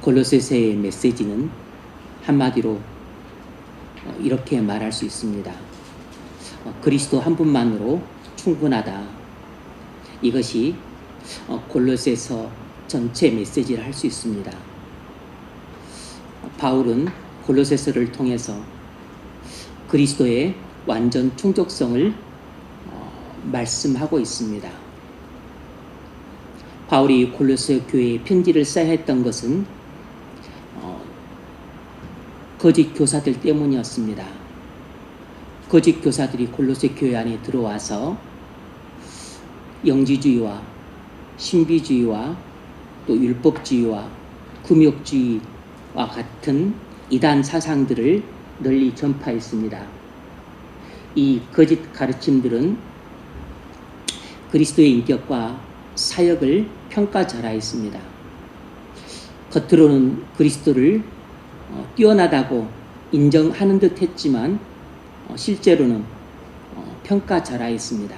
골로새서의 메시지는 한마디로 이렇게 말할 수 있습니다. 그리스도 한 분만으로 충분하다. 이것이 골로새서 전체 메시지를 할 수 있습니다. 바울은 골로새서를 통해서 그리스도의 완전 충족성을 말씀하고 있습니다. 바울이 골로새 교회에 편지를 써야 했던 것은 거짓 교사들 때문이었습니다. 거짓 교사들이 골로새 교회 안에 들어와서 영지주의와 신비주의와 또 율법주의와 금욕주의와 같은 이단 사상들을 널리 전파했습니다. 이 거짓 가르침들은 그리스도의 인격과 사역을 평가절하했습니다. 겉으로는 그리스도를 뛰어나다고 인정하는 듯 했지만 실제로는 평가절하했습니다.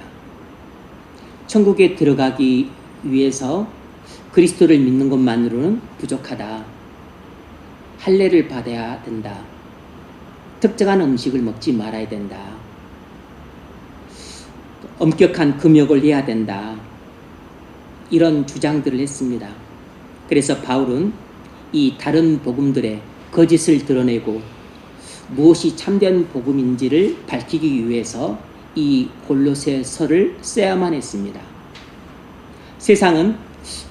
천국에 들어가기 위해서 그리스도를 믿는 것만으로는 부족하다. 할례를 받아야 된다. 특정한 음식을 먹지 말아야 된다. 엄격한 금욕을 해야 된다. 이런 주장들을 했습니다. 그래서 바울은 이 다른 복음들의 거짓을 드러내고 무엇이 참된 복음인지를 밝히기 위해서 이 골로새서를 써야만 했습니다. 세상은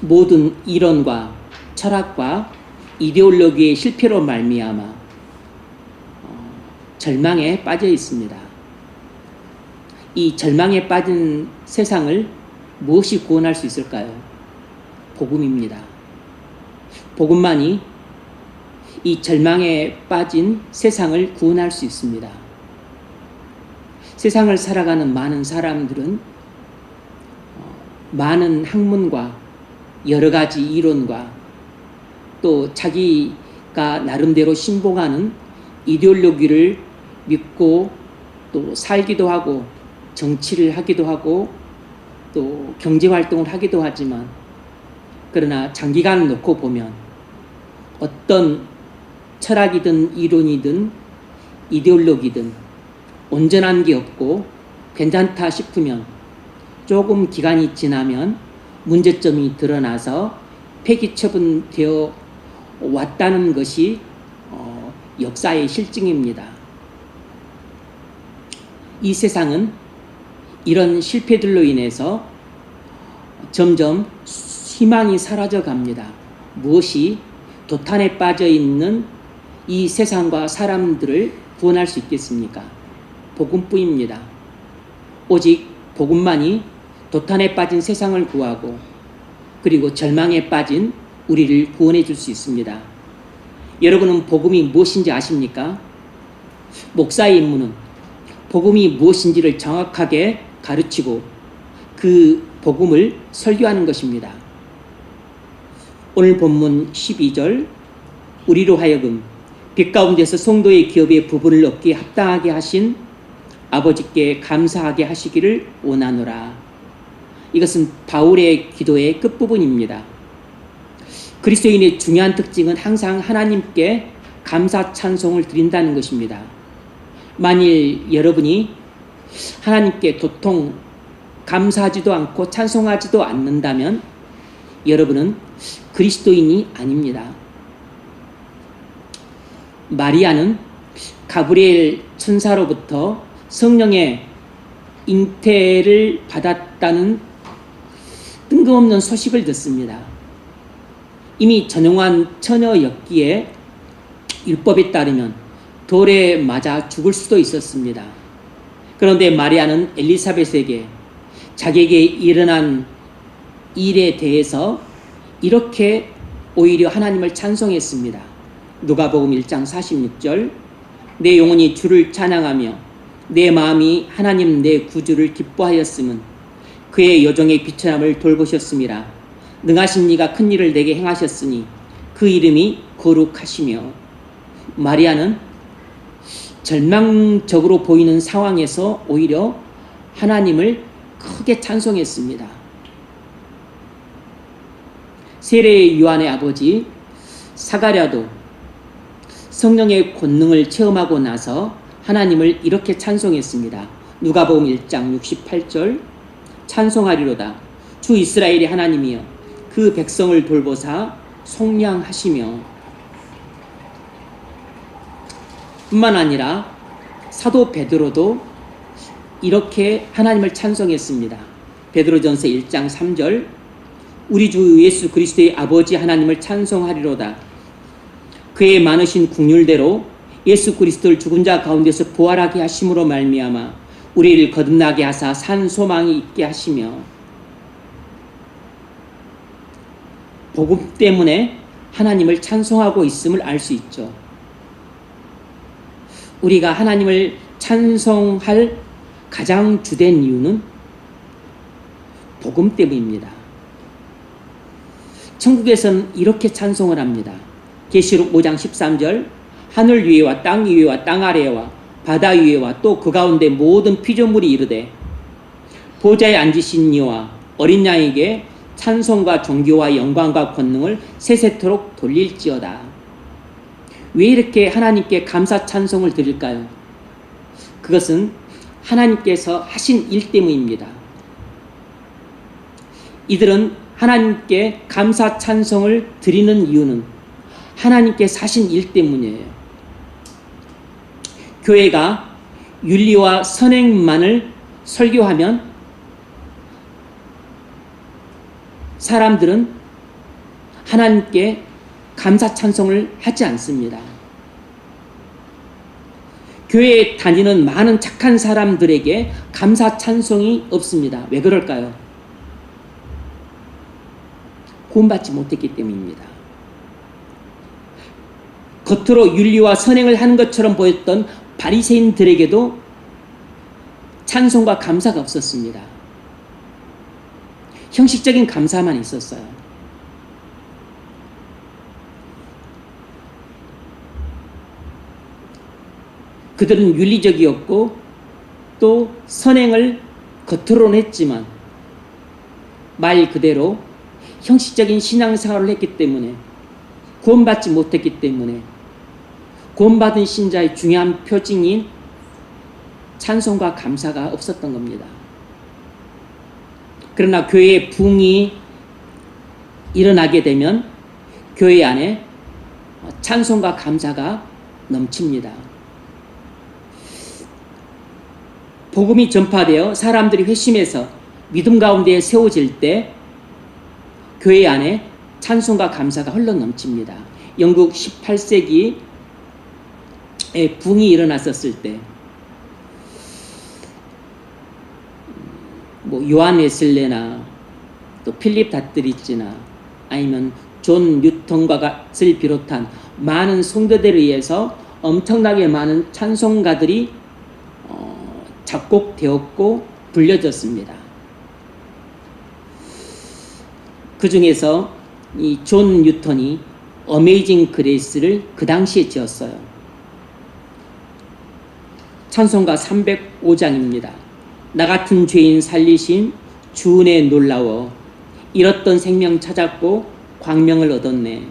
모든 이론과 철학과 이데올로기의 실패로 말미암아 절망에 빠져 있습니다. 이 절망에 빠진 세상을 무엇이 구원할 수 있을까요? 복음입니다. 복음만이 이 절망에 빠진 세상을 구원할 수 있습니다. 세상을 살아가는 많은 사람들은 많은 학문과 여러 가지 이론과 또 자기가 나름대로 신봉하는 이데올로기를 믿고 또 살기도 하고 정치를 하기도 하고 또 경제활동을 하기도 하지만 그러나 장기간을 놓고 보면 어떤 철학이든 이론이든 이데올로기든 온전한 게 없고 괜찮다 싶으면 조금 기간이 지나면 문제점이 드러나서 폐기 처분되어 왔다는 것이 역사의 실증입니다. 이 세상은 이런 실패들로 인해서 점점 희망이 사라져 갑니다. 무엇이 도탄에 빠져 있는 이 세상과 사람들을 구원할 수 있겠습니까? 복음뿐입니다. 오직 복음만이 도탄에 빠진 세상을 구하고 그리고 절망에 빠진 우리를 구원해 줄 수 있습니다. 여러분은 복음이 무엇인지 아십니까? 목사의 임무는 복음이 무엇인지를 정확하게 가르치고 그 복음을 설교하는 것입니다. 오늘 본문 12절 우리로 하여금 빛 가운데서 성도의 기업의 부분을 얻기에 합당하게 하신 아버지께 감사하게 하시기를 원하노라. 이것은 바울의 기도의 끝부분입니다. 그리스도인의 중요한 특징은 항상 하나님께 감사 찬송을 드린다는 것입니다. 만일 여러분이 하나님께 도통 감사하지도 않고 찬송하지도 않는다면 여러분은 그리스도인이 아닙니다. 마리아는 가브리엘 천사로부터 성령의 잉태를 받았다는 뜬금없는 소식을 듣습니다. 이미 전용한 처녀였기에 율법에 따르면 돌에 맞아 죽을 수도 있었습니다. 그런데 마리아는 엘리사벳에게 자기에게 일어난 일에 대해서 이렇게 오히려 하나님을 찬송했습니다. 누가복음 1장 46절 내 영혼이 주를 찬양하며 내 마음이 하나님 내 구주를 기뻐하였음은 그의 여종의 비천함을 돌보셨음이라. 능하신 이가 큰 일을 내게 행하셨으니 그 이름이 거룩하시며. 마리아는 절망적으로 보이는 상황에서 오히려 하나님을 크게 찬송했습니다. 세례 요한의 아버지 사가랴도 성령의 권능을 체험하고 나서 하나님을 이렇게 찬송했습니다. 누가복음 1장 68절 찬송하리로다. 주 이스라엘의 하나님이여 그 백성을 돌보사 속량하시며. 뿐만 아니라 사도 베드로도 이렇게 하나님을 찬송했습니다. 베드로전서 1장 3절 우리 주 예수 그리스도의 아버지 하나님을 찬송하리로다. 그의 많으신 긍휼대로 예수 그리스도를 죽은 자 가운데서 부활하게 하심으로 말미암아 우리를 거듭나게 하사 산 소망이 있게 하시며. 복음 때문에 하나님을 찬송하고 있음을 알 수 있죠. 우리가 하나님을 찬송할 가장 주된 이유는 복음 때문입니다. 천국에서는 이렇게 찬송을 합니다. 계시록 5장 13절 하늘 위에와 땅 위에와 땅 아래와 바다 위에와 또 그 가운데 모든 피조물이 이르되 보좌에 앉으신 이와 어린 양에게 찬송과 존귀와 영광과 권능을 세세토록 돌릴지어다. 왜 이렇게 하나님께 감사 찬송을 드릴까요? 그것은 하나님께서 하신 일 때문입니다. 이들은 하나님께 감사 찬송을 드리는 이유는 하나님께서 하신 일 때문이에요. 교회가 윤리와 선행만을 설교하면 사람들은 하나님께 감사 찬송을 하지 않습니다. 교회에 다니는 많은 착한 사람들에게 감사 찬송이 없습니다. 왜 그럴까요? 구원받지 못했기 때문입니다. 겉으로 윤리와 선행을 하는 것처럼 보였던 바리새인들에게도 찬송과 감사가 없었습니다. 형식적인 감사만 있었어요. 그들은 윤리적이었고 또 선행을 겉으로는 했지만 말 그대로 형식적인 신앙생활을 했기 때문에 구원받지 못했기 때문에 구원받은 신자의 중요한 표징인 찬송과 감사가 없었던 겁니다. 그러나 교회의 부흥이 일어나게 되면 교회 안에 찬송과 감사가 넘칩니다. 복음이 전파되어 사람들이 회심해서 믿음 가운데 세워질 때 교회 안에 찬송과 감사가 흘러넘칩니다. 영국 18세기에 붕이 일어났었을 때 요한 웨슬레나 또 필립 다트리지나 아니면 존 뉴턴과 같을 비롯한 많은 성도들에 의해서 엄청나게 많은 찬송가들이 작곡되었고 불려졌습니다. 그 중에서 이 존 뉴턴이 어메이징 그레이스를 그 당시에 지었어요. 찬송가 305장입니다. 나 같은 죄인 살리심 주 은혜 놀라워 잃었던 생명 찾았고 광명을 얻었네.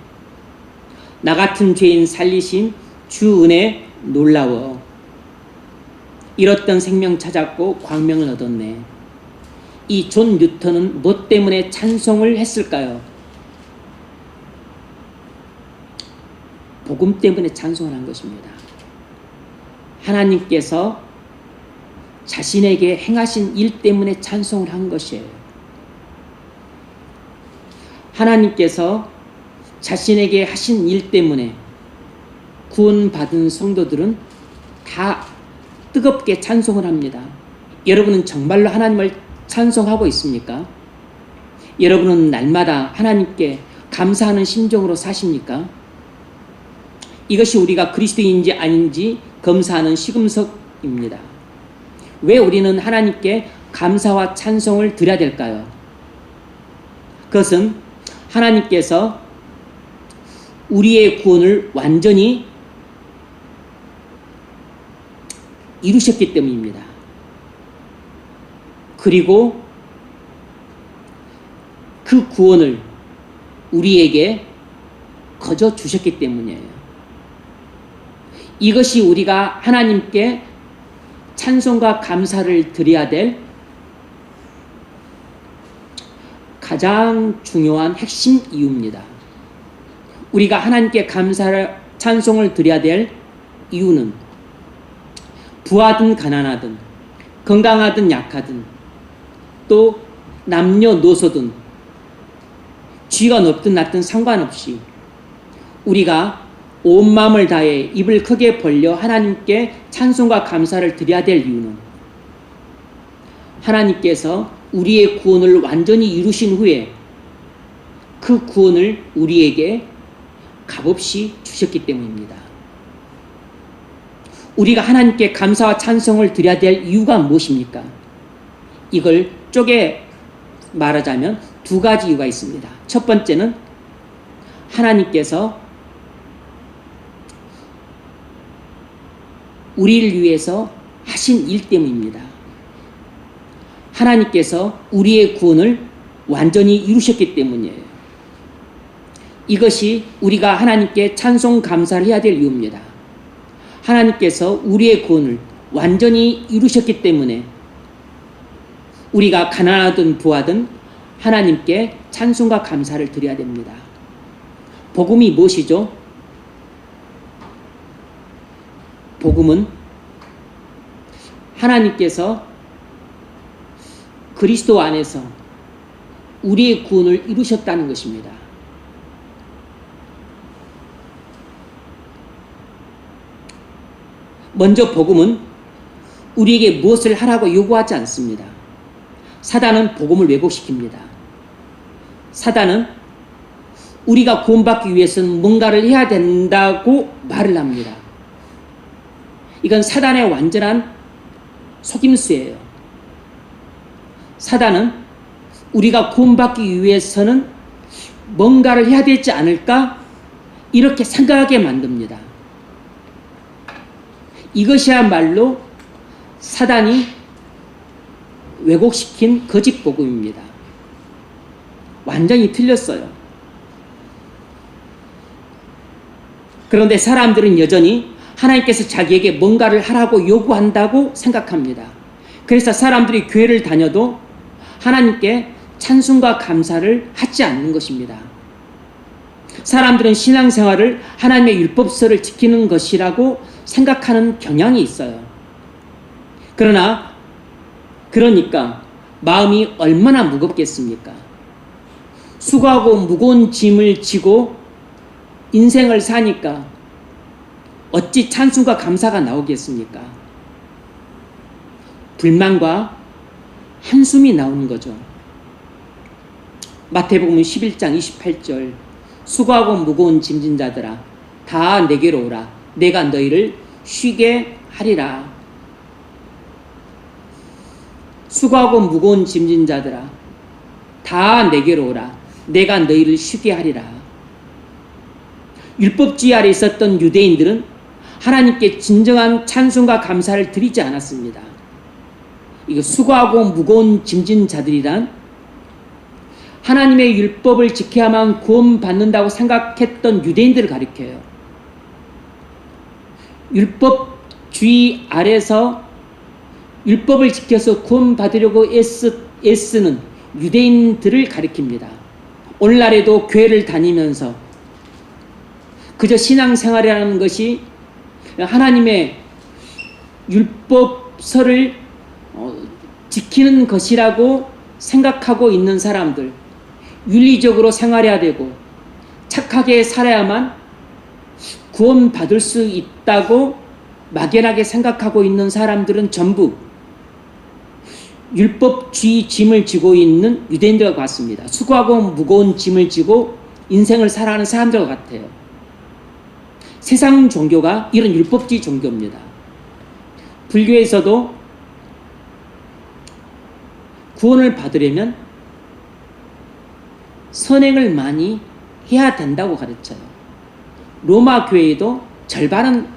나 같은 죄인 살리심 주 은혜 놀라워 잃었던 생명 찾았고 광명을 얻었네. 이 존 뉴턴은 뭐 때문에 찬송을 했을까요? 복음 때문에 찬송을 한 것입니다. 하나님께서 자신에게 행하신 일 때문에 찬송을 한 것이에요. 하나님께서 자신에게 하신 일 때문에 구원받은 성도들은 다 뜨겁게 찬송을 합니다. 여러분은 정말로 하나님을 찬송하고 있습니까? 여러분은 날마다 하나님께 감사하는 심정으로 사십니까? 이것이 우리가 그리스도인지 아닌지 검사하는 시금석입니다. 왜 우리는 하나님께 감사와 찬송을 드려야 될까요? 그것은 하나님께서 우리의 구원을 완전히 이루셨기 때문입니다. 그리고 그 구원을 우리에게 거저 주셨기 때문이에요. 이것이 우리가 하나님께 찬송과 감사를 드려야 될 가장 중요한 핵심 이유입니다. 우리가 하나님께 찬송을 드려야 될 이유는 부하든 가난하든 건강하든 약하든 또 남녀노소든 쥐가 높든 낮든 상관없이 우리가 온 마음을 다해 입을 크게 벌려 하나님께 찬송과 감사를 드려야 될 이유는 하나님께서 우리의 구원을 완전히 이루신 후에 그 구원을 우리에게 값없이 주셨기 때문입니다. 우리가 하나님께 감사와 찬송을 드려야 될 이유가 무엇입니까? 이걸 쪼개 말하자면 두 가지 이유가 있습니다. 첫 번째는 하나님께서 우리를 위해서 하신 일 때문입니다. 하나님께서 우리의 구원을 완전히 이루셨기 때문이에요. 이것이 우리가 하나님께 찬송 감사를 해야 될 이유입니다. 하나님께서 우리의 구원을 완전히 이루셨기 때문에 우리가 가난하든 부하든 하나님께 찬송과 감사를 드려야 됩니다. 복음이 무엇이죠? 복음은 하나님께서 그리스도 안에서 우리의 구원을 이루셨다는 것입니다. 먼저 복음은 우리에게 무엇을 하라고 요구하지 않습니다. 사단은 복음을 왜곡시킵니다. 사단은 우리가 구원받기 위해서는 뭔가를 해야 된다고 말을 합니다. 이건 사단의 완전한 속임수예요. 사단은 우리가 구원받기 위해서는 뭔가를 해야 되지 않을까? 이렇게 생각하게 만듭니다. 이것이야말로 사단이 왜곡시킨 거짓 복음입니다. 완전히 틀렸어요. 그런데 사람들은 여전히 하나님께서 자기에게 뭔가를 하라고 요구한다고 생각합니다. 그래서 사람들이 교회를 다녀도 하나님께 찬송과 감사를 하지 않는 것입니다. 사람들은 신앙생활을 하나님의 율법서를 지키는 것이라고 생각하는 경향이 있어요. 그러니까 마음이 얼마나 무겁겠습니까? 수고하고 무거운 짐을 지고 인생을 사니까 어찌 찬송과 감사가 나오겠습니까? 불만과 한숨이 나오는 거죠. 마태복음 11장 28절 수고하고 무거운 짐진 자들아 다 내게로 오라 내가 너희를 쉬게 하리라. 수고하고 무거운 짐진 자들아 다 내게로 오라 내가 너희를 쉬게 하리라. 율법주의 아래 있었던 유대인들은 하나님께 진정한 찬송과 감사를 드리지 않았습니다. 이거 수고하고 무거운 짐진 자들이란 하나님의 율법을 지켜야만 구원받는다고 생각했던 유대인들을 가리켜요. 율법주의 아래서 율법을 지켜서 구원받으려고 애쓰는 유대인들을 가리킵니다. 오늘날에도 교회를 다니면서 그저 신앙생활이라는 것이 하나님의 율법서를 지키는 것이라고 생각하고 있는 사람들, 윤리적으로 생활해야 되고 착하게 살아야만 구원받을 수 있다고 막연하게 생각하고 있는 사람들은 전부 율법주의 짐을 지고 있는 유대인들과 같습니다. 수고하고 무거운 짐을 지고 인생을 살아가는 사람들과 같아요. 세상 종교가 이런 율법주의 종교입니다. 불교에서도 구원을 받으려면 선행을 많이 해야 된다고 가르쳐요. 로마 교회에도 절반은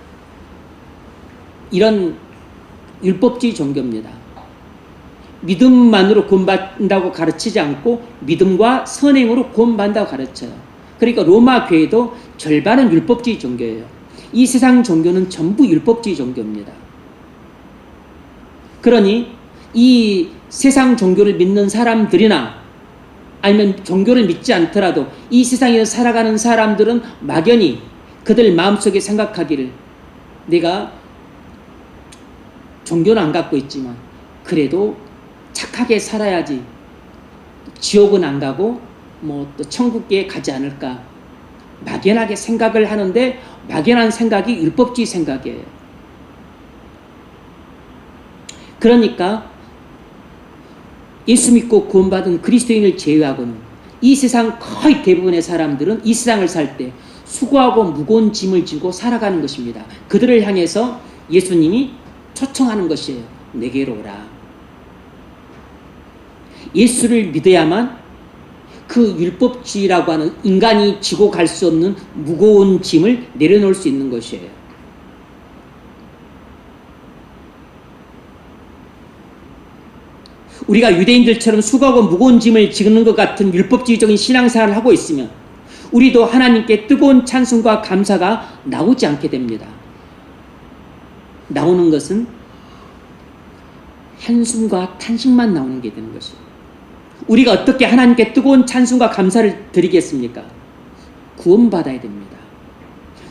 이런 율법주의 종교입니다. 믿음만으로 구원받는다고 가르치지 않고 믿음과 선행으로 구원받는다고 가르쳐요. 그러니까 로마 교회도 절반은 율법주의 종교예요. 이 세상 종교는 전부 율법주의 종교입니다. 그러니 이 세상 종교를 믿는 사람들이나 아니면 종교를 믿지 않더라도 이 세상에 살아가는 사람들은 막연히 그들 마음속에 생각하기를 내가 종교는 안 갖고 있지만 그래도 착하게 살아야지 지옥은 안 가고 뭐 또 천국에 가지 않을까 막연하게 생각을 하는데 막연한 생각이 율법주의 생각이에요. 그러니까 예수 믿고 구원받은 그리스도인을 제외하고는 이 세상 거의 대부분의 사람들은 이 세상을 살 때 수고하고 무거운 짐을 지고 살아가는 것입니다. 그들을 향해서 예수님이 초청하는 것이에요. 내게로 오라. 예수를 믿어야만 그 율법주의라고 하는 인간이 지고 갈 수 없는 무거운 짐을 내려놓을 수 있는 것이에요. 우리가 유대인들처럼 수고하고 무거운 짐을 지는 것 같은 율법주의적인 신앙생활을 하고 있으면 우리도 하나님께 뜨거운 찬송과 감사가 나오지 않게 됩니다. 나오는 것은 한숨과 탄식만 나오는 게 되는 것이에요. 우리가 어떻게 하나님께 뜨거운 찬송과 감사를 드리겠습니까? 구원받아야 됩니다.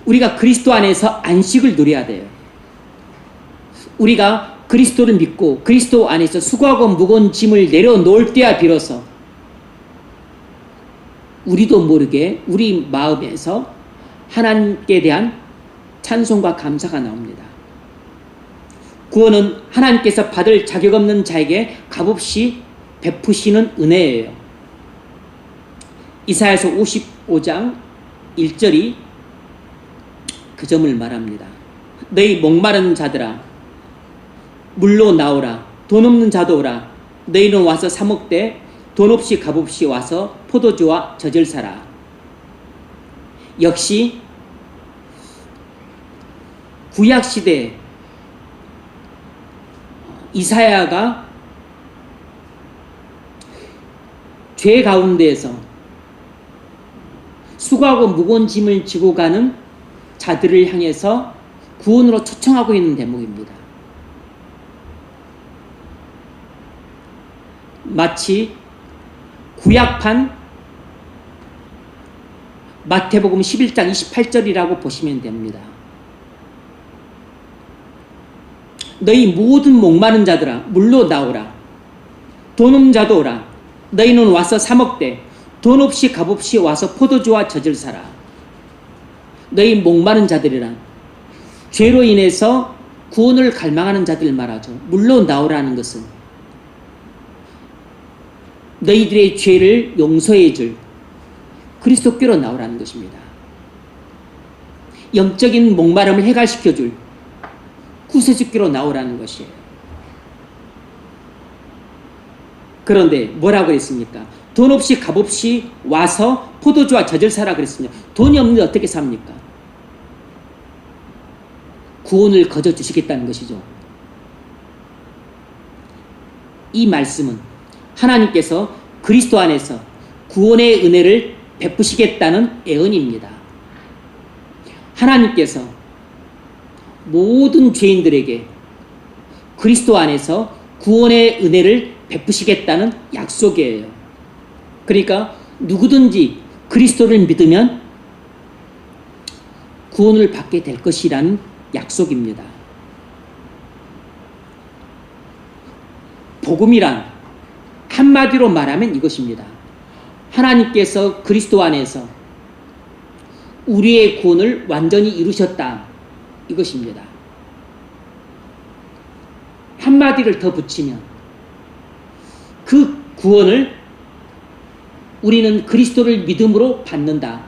우리가 그리스도 안에서 안식을 누려야 돼요. 우리가 그리스도를 믿고 그리스도 안에서 수고하고 무거운 짐을 내려놓을 때야 비로소 우리도 모르게 우리 마음에서 하나님께 대한 찬송과 감사가 나옵니다. 구원은 하나님께서 받을 자격 없는 자에게 값없이 베푸시는 은혜예요. 이사야서 55장 1절이 그 점을 말합니다. 너희 목마른 자들아 물로 나오라. 돈 없는 자도 오라. 너희는 와서 사 먹되 돈 없이 값없이 와서 포도주와 젖을 사라. 역시 구약시대 이사야가 죄 가운데에서 수고하고 무거운 짐을 지고 가는 자들을 향해서 구원으로 초청하고 있는 대목입니다. 마치 구약판 마태복음 11장 28절이라고 보시면 됩니다. 너희 모든 목마른 자들아 물로 나오라. 돈 없는 자도 오라. 너희는 와서 사 먹되 돈 없이 값없이 와서 포도주와 젖을 사라. 너희 목마른 자들이란 죄로 인해서 구원을 갈망하는 자들 말하죠. 물로 나오라는 것은 너희들의 죄를 용서해 줄 그리스도께로 나오라는 것입니다. 영적인 목마름을 해결시켜 줄 구세주께로 나오라는 것이에요. 그런데 뭐라고 그랬습니까? 돈 없이 값없이 와서 포도주와 젖을 사라 그랬습니다. 돈이 없는데 어떻게 삽니까? 구원을 거저 주시겠다는 것이죠. 이 말씀은 하나님께서 그리스도 안에서 구원의 은혜를 베푸시겠다는 예언입니다. 하나님께서 모든 죄인들에게 그리스도 안에서 구원의 은혜를 베푸시겠다는 약속이에요. 그러니까 누구든지 그리스도를 믿으면 구원을 받게 될 것이라는 약속입니다. 복음이란 한마디로 말하면 이것입니다. 하나님께서 그리스도 안에서 우리의 구원을 완전히 이루셨다. 이것입니다. 한마디를 더 붙이면 그 구원을 우리는 그리스도를 믿음으로 받는다.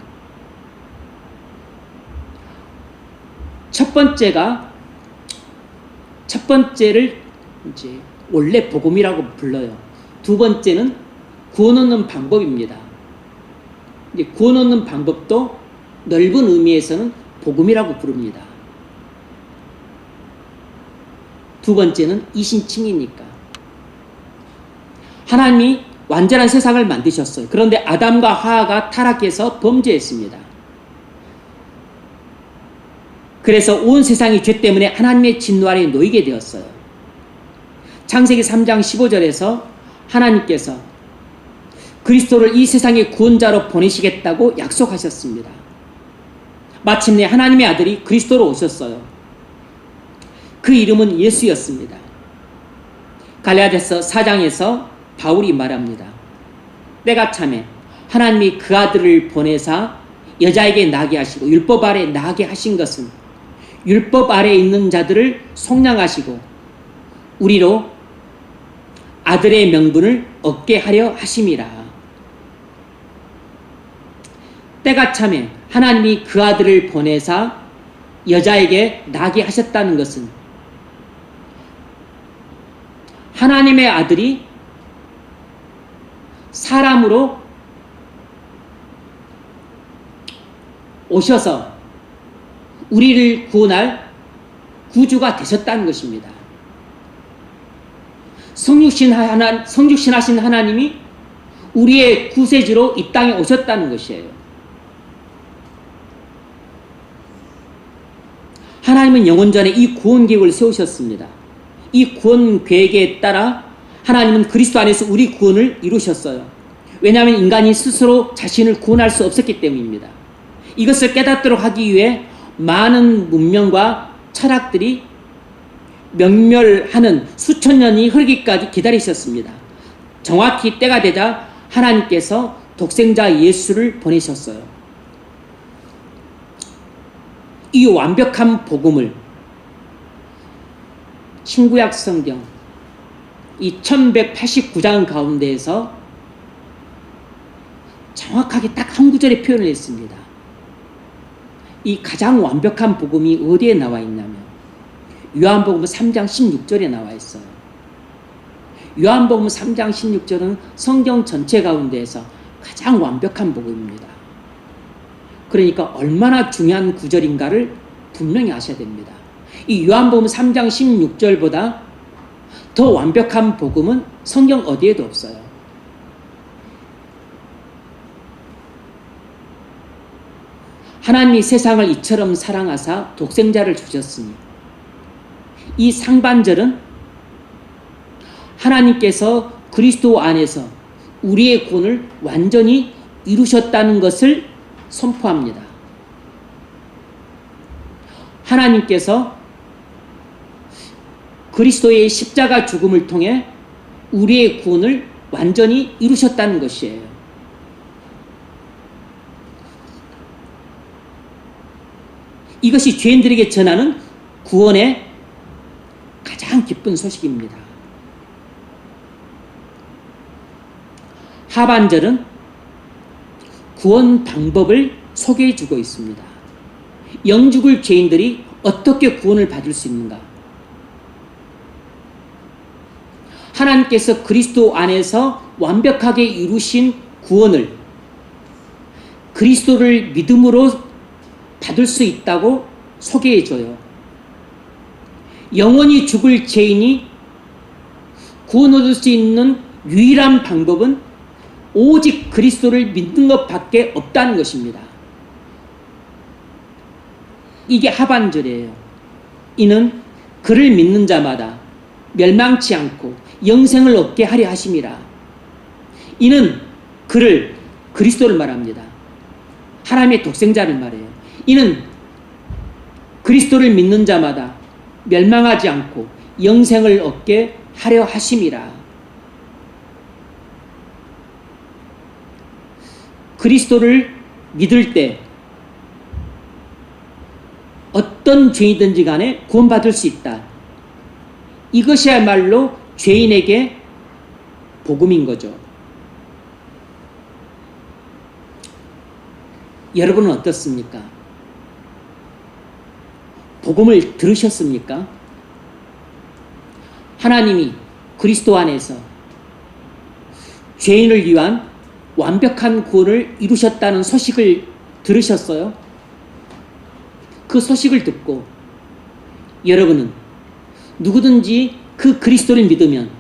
첫 번째를 이제 원래 복음이라고 불러요. 두 번째는 구원 얻는 방법입니다. 이제 구원 얻는 방법도 넓은 의미에서는 복음이라고 부릅니다. 두 번째는 이신칭이니까. 하나님이 완전한 세상을 만드셨어요. 그런데 아담과 하와가 타락해서 범죄했습니다. 그래서 온 세상이 죄 때문에 하나님의 진노 아래에 놓이게 되었어요. 창세기 3장 15절에서 하나님께서 그리스도를 이 세상의 구원자로 보내시겠다고 약속하셨습니다. 마침내 하나님의 아들이 그리스도로 오셨어요. 그 이름은 예수였습니다. 갈라디아서 4장에서 바울이 말합니다. 때가 차매 하나님이 그 아들을 보내사 여자에게 나게 하시고 율법 아래 나게 하신 것은 율법 아래 있는 자들을 속량하시고 우리로 아들의 명분을 얻게 하려 하심이라. 때가 차매 하나님이 그 아들을 보내사 여자에게 나게 하셨다는 것은 하나님의 아들이 사람으로 오셔서 우리를 구원할 구주가 되셨다는 것입니다. 성육신하신 하나님이 우리의 구세주로 이 땅에 오셨다는 것이에요. 하나님은 영원전에 이 구원 계획을 세우셨습니다. 이 구원 계획에 따라 하나님은 그리스도 안에서 우리 구원을 이루셨어요. 왜냐하면 인간이 스스로 자신을 구원할 수 없었기 때문입니다. 이것을 깨닫도록 하기 위해 많은 문명과 철학들이 명멸하는 수천 년이 흐르기까지 기다리셨습니다. 정확히 때가 되자 하나님께서 독생자 예수를 보내셨어요. 이 완벽한 복음을 신구약 성경 이 1189장 가운데에서 정확하게 딱 한 구절에 표현을 했습니다. 이 가장 완벽한 복음이 어디에 나와 있냐면 요한복음 3장 16절에 나와 있어요. 요한복음 3장 16절은 성경 전체 가운데에서 가장 완벽한 복음입니다. 그러니까 얼마나 중요한 구절인가를 분명히 아셔야 됩니다. 이 요한복음 3장 16절보다 더 완벽한 복음은 성경 어디에도 없어요. 하나님이 세상을 이처럼 사랑하사 독생자를 주셨으니 이 상반절은 하나님께서 그리스도 안에서 우리의 구원을 완전히 이루셨다는 것을 선포합니다. 하나님께서 그리스도의 십자가 죽음을 통해 우리의 구원을 완전히 이루셨다는 것이에요. 이것이 죄인들에게 전하는 구원의 가장 기쁜 소식입니다. 하반절은 구원 방법을 소개해 주고 있습니다. 영죽을 죄인들이 어떻게 구원을 받을 수 있는가? 하나님께서 그리스도 안에서 완벽하게 이루신 구원을 그리스도를 믿음으로 받을 수 있다고 소개해 줘요. 영원히 죽을 죄인이 구원 얻을 수 있는 유일한 방법은 오직 그리스도를 믿는 것밖에 없다는 것입니다. 이게 하반절이에요. 이는 그를 믿는 자마다 멸망치 않고 영생을 얻게 하려 하심이라. 이는 그리스도를 말합니다. 하나님의 독생자를 말해요. 이는 그리스도를 믿는 자마다 멸망하지 않고 영생을 얻게 하려 하심이라. 그리스도를 믿을 때 어떤 죄인이든지 간에 구원받을 수 있다. 이것이야말로 죄인에게 복음인 거죠. 여러분은 어떻습니까? 복음을 들으셨습니까? 하나님이 그리스도 안에서 죄인을 위한 완벽한 구원을 이루셨다는 소식을 들으셨어요? 그 소식을 듣고 여러분은 누구든지 그 그리스도를 믿으면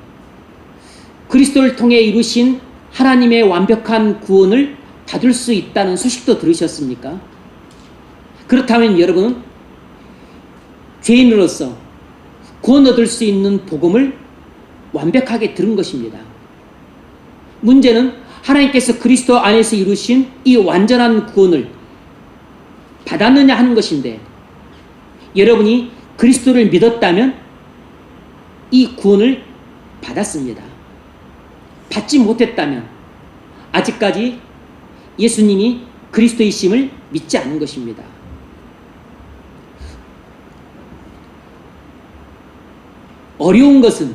그리스도를 통해 이루신 하나님의 완벽한 구원을 받을 수 있다는 소식도 들으셨습니까? 그렇다면 여러분은 죄인으로서 구원 얻을 수 있는 복음을 완벽하게 들은 것입니다. 문제는 하나님께서 그리스도 안에서 이루신 이 완전한 구원을 받았느냐 하는 것인데, 여러분이 그리스도를 믿었다면 이 구원을 받았습니다. 받지 못했다면 아직까지 예수님이 그리스도이심을 믿지 않는 것입니다. 어려운 것은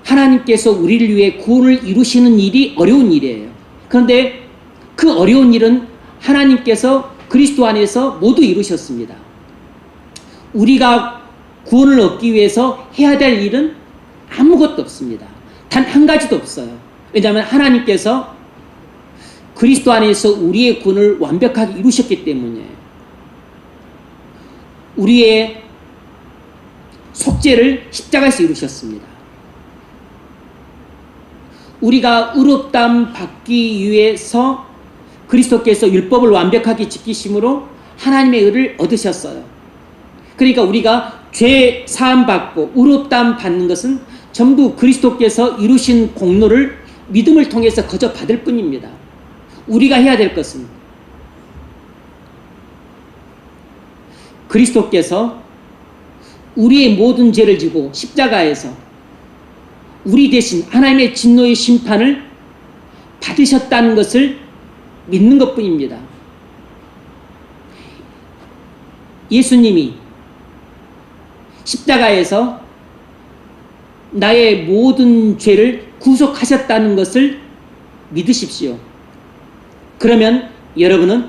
하나님께서 우리를 위해 구원을 이루시는 일이 어려운 일이에요. 그런데 그 어려운 일은 하나님께서 그리스도 안에서 모두 이루셨습니다. 우리가 구원을 얻기 위해서 해야 될 일은 아무것도 없습니다. 단 한 가지도 없어요. 왜냐하면 하나님께서 그리스도 안에서 우리의 구원을 완벽하게 이루셨기 때문이에요. 우리의 속죄를 십자가에서 이루셨습니다. 우리가 의롭다함 받기 위해서 그리스도께서 율법을 완벽하게 지키심으로 하나님의 의를 얻으셨어요. 그러니까 우리가 죄 사함 받고 의롭다함 받는 것은 전부 그리스도께서 이루신 공로를 믿음을 통해서 거저 받을 뿐입니다. 우리가 해야 될 것은 그리스도께서 우리의 모든 죄를 지고 십자가에서 우리 대신 하나님의 진노의 심판을 받으셨다는 것을 믿는 것뿐입니다. 예수님이 십자가에서 나의 모든 죄를 구속하셨다는 것을 믿으십시오. 그러면 여러분은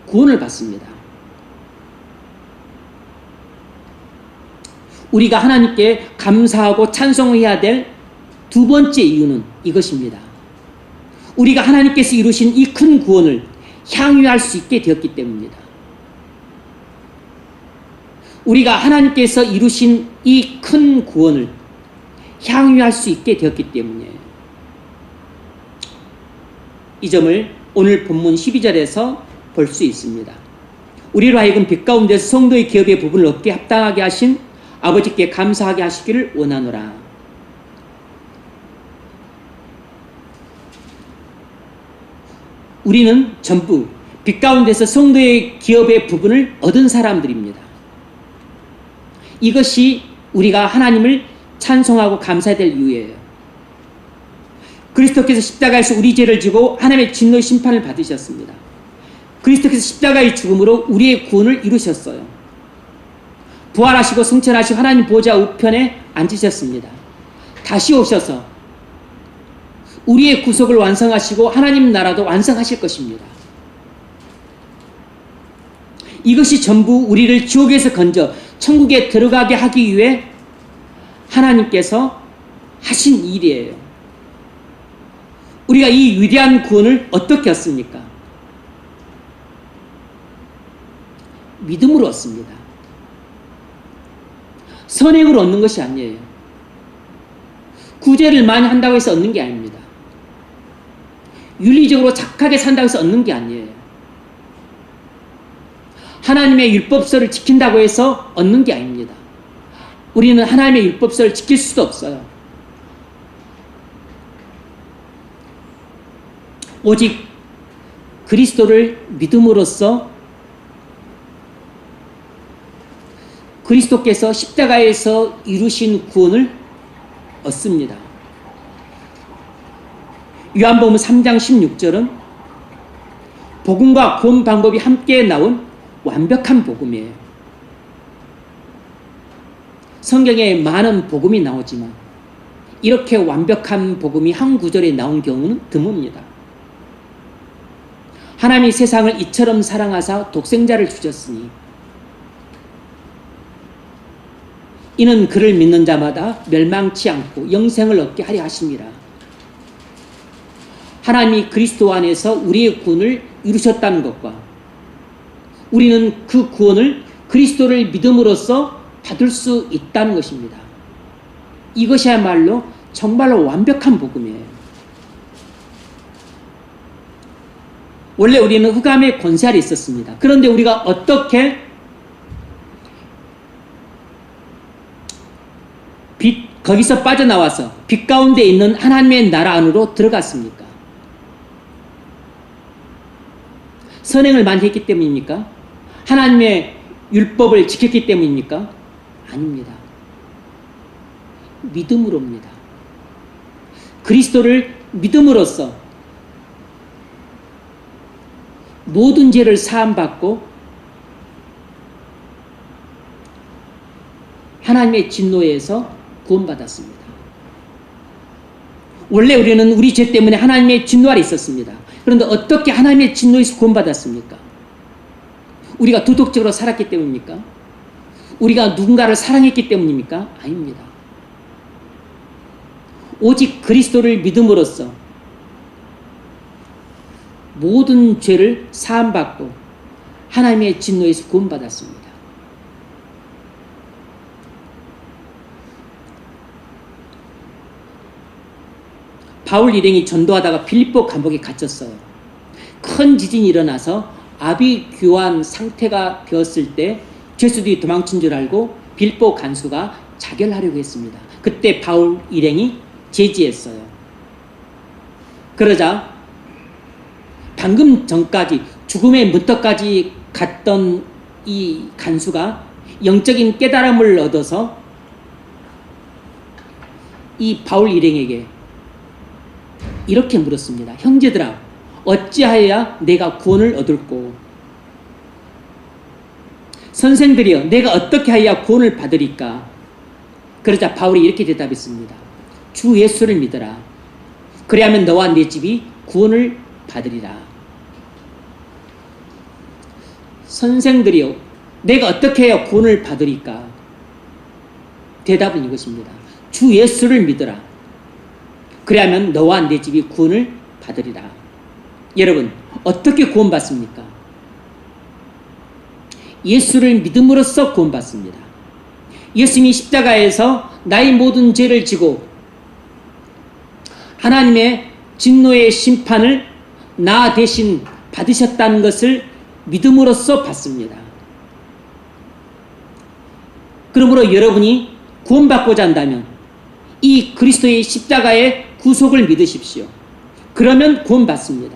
구원을 받습니다. 우리가 하나님께 감사하고 찬송해야 될 두 번째 이유는 이것입니다. 우리가 하나님께서 이루신 이 큰 구원을 향유할 수 있게 되었기 때문입니다. 우리가 하나님께서 이루신 이 큰 구원을 향유할 수 있게 되었기 때문이에요. 이 점을 오늘 본문 12절에서 볼 수 있습니다. 우리로 하여금 빛 가운데서 성도의 기업의 부분을 얻게 합당하게 하신 아버지께 감사하게 하시기를 원하노라. 우리는 전부 빛 가운데서 성도의 기업의 부분을 얻은 사람들입니다. 이것이 우리가 하나님을 찬송하고 감사해야 될 이유예요. 그리스도께서 십자가에서 우리 죄를 지고 하나님의 진노의 심판을 받으셨습니다. 그리스도께서 십자가의 죽음으로 우리의 구원을 이루셨어요. 부활하시고 승천하시고 하나님 보좌 우편에 앉으셨습니다. 다시 오셔서 우리의 구속을 완성하시고 하나님 나라도 완성하실 것입니다. 이것이 전부 우리를 지옥에서 건져 천국에 들어가게 하기 위해 하나님께서 하신 일이에요. 우리가 이 위대한 구원을 어떻게 얻습니까? 믿음으로 얻습니다. 선행으로 얻는 것이 아니에요. 구제를 많이 한다고 해서 얻는 게 아닙니다. 윤리적으로 착하게 산다고 해서 얻는 게 아니에요. 하나님의 율법서를 지킨다고 해서 얻는 게 아닙니다. 우리는 하나님의 율법서를 지킬 수도 없어요. 오직 그리스도를 믿음으로써 그리스도께서 십자가에서 이루신 구원을 얻습니다. 요한복음 3장 16절은 복음과 구원 방법이 함께 나온 완벽한 복음이에요. 성경에 많은 복음이 나오지만 이렇게 완벽한 복음이 한 구절에 나온 경우는 드뭅니다. 하나님이 세상을 이처럼 사랑하사 독생자를 주셨으니 이는 그를 믿는 자마다 멸망치 않고 영생을 얻게 하려 하심이라. 하나님이 그리스도 안에서 우리의 구원을 이루셨다는 것과 우리는 그 구원을 그리스도를 믿음으로써 받을 수 있다는 것입니다. 이것이야말로 정말로 완벽한 복음이에요. 원래 우리는 흑암의 권세 아래 있었습니다. 그런데 우리가 어떻게 거기서 빠져나와서 빛 가운데 있는 하나님의 나라 안으로 들어갔습니까? 선행을 많이 했기 때문입니까? 하나님의 율법을 지켰기 때문입니까? 아닙니다. 믿음으로입니다. 그리스도를 믿음으로써 모든 죄를 사함받고 하나님의 진노에서 구원받았습니다. 원래 우리는 우리 죄 때문에 하나님의 진노 아래 있었습니다. 그런데 어떻게 하나님의 진노에서 구원받았습니까? 우리가 도덕적으로 살았기 때문입니까? 우리가 누군가를 사랑했기 때문입니까? 아닙니다. 오직 그리스도를 믿음으로써 모든 죄를 사함받고 하나님의 진노에서 구원받았습니다. 바울 일행이 전도하다가 빌립보 감옥에 갇혔어요. 큰 지진이 일어나서 아비규환 상태가 되었을 때 죄수들이 도망친 줄 알고 빌립보 간수가 자결하려고 했습니다. 그때 바울 일행이 제지했어요. 그러자 방금 전까지 죽음의 문턱까지 갔던 이 간수가 영적인 깨달음을 얻어서 이 바울 일행에게 이렇게 물었습니다. 형제들아, 어찌하여야 내가 구원을 얻을꼬? 선생들이여, 내가 어떻게 하여야 구원을 받으리까? 그러자 바울이 이렇게 대답했습니다. 주 예수를 믿어라. 그리하면 너와 내 집이 구원을 받으리라. 선생들이여, 내가 어떻게 해야 구원을 받으리까? 대답은 이것입니다. 주 예수를 믿어라. 그리하면 너와 내 집이 구원을 받으리라. 여러분, 어떻게 구원받습니까? 예수를 믿음으로써 구원받습니다. 예수님이 십자가에서 나의 모든 죄를 지고 하나님의 진노의 심판을 나 대신 받으셨다는 것을 믿음으로써 받습니다. 그러므로 여러분이 구원받고자 한다면 이 그리스도의 십자가의 구속을 믿으십시오. 그러면 구원받습니다.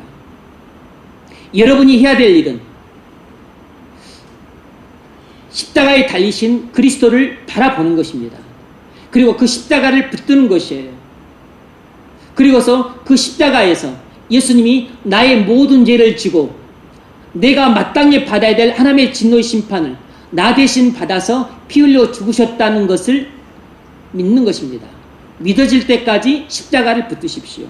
여러분이 해야 될 일은 십자가에 달리신 그리스도를 바라보는 것입니다. 그리고 그 십자가를 붙드는 것이에요. 그리고서 그 십자가에서 예수님이 나의 모든 죄를 지고 내가 마땅히 받아야 될 하나님의 진노의 심판을 나 대신 받아서 피 흘려 죽으셨다는 것을 믿는 것입니다. 믿어질 때까지 십자가를 붙드십시오.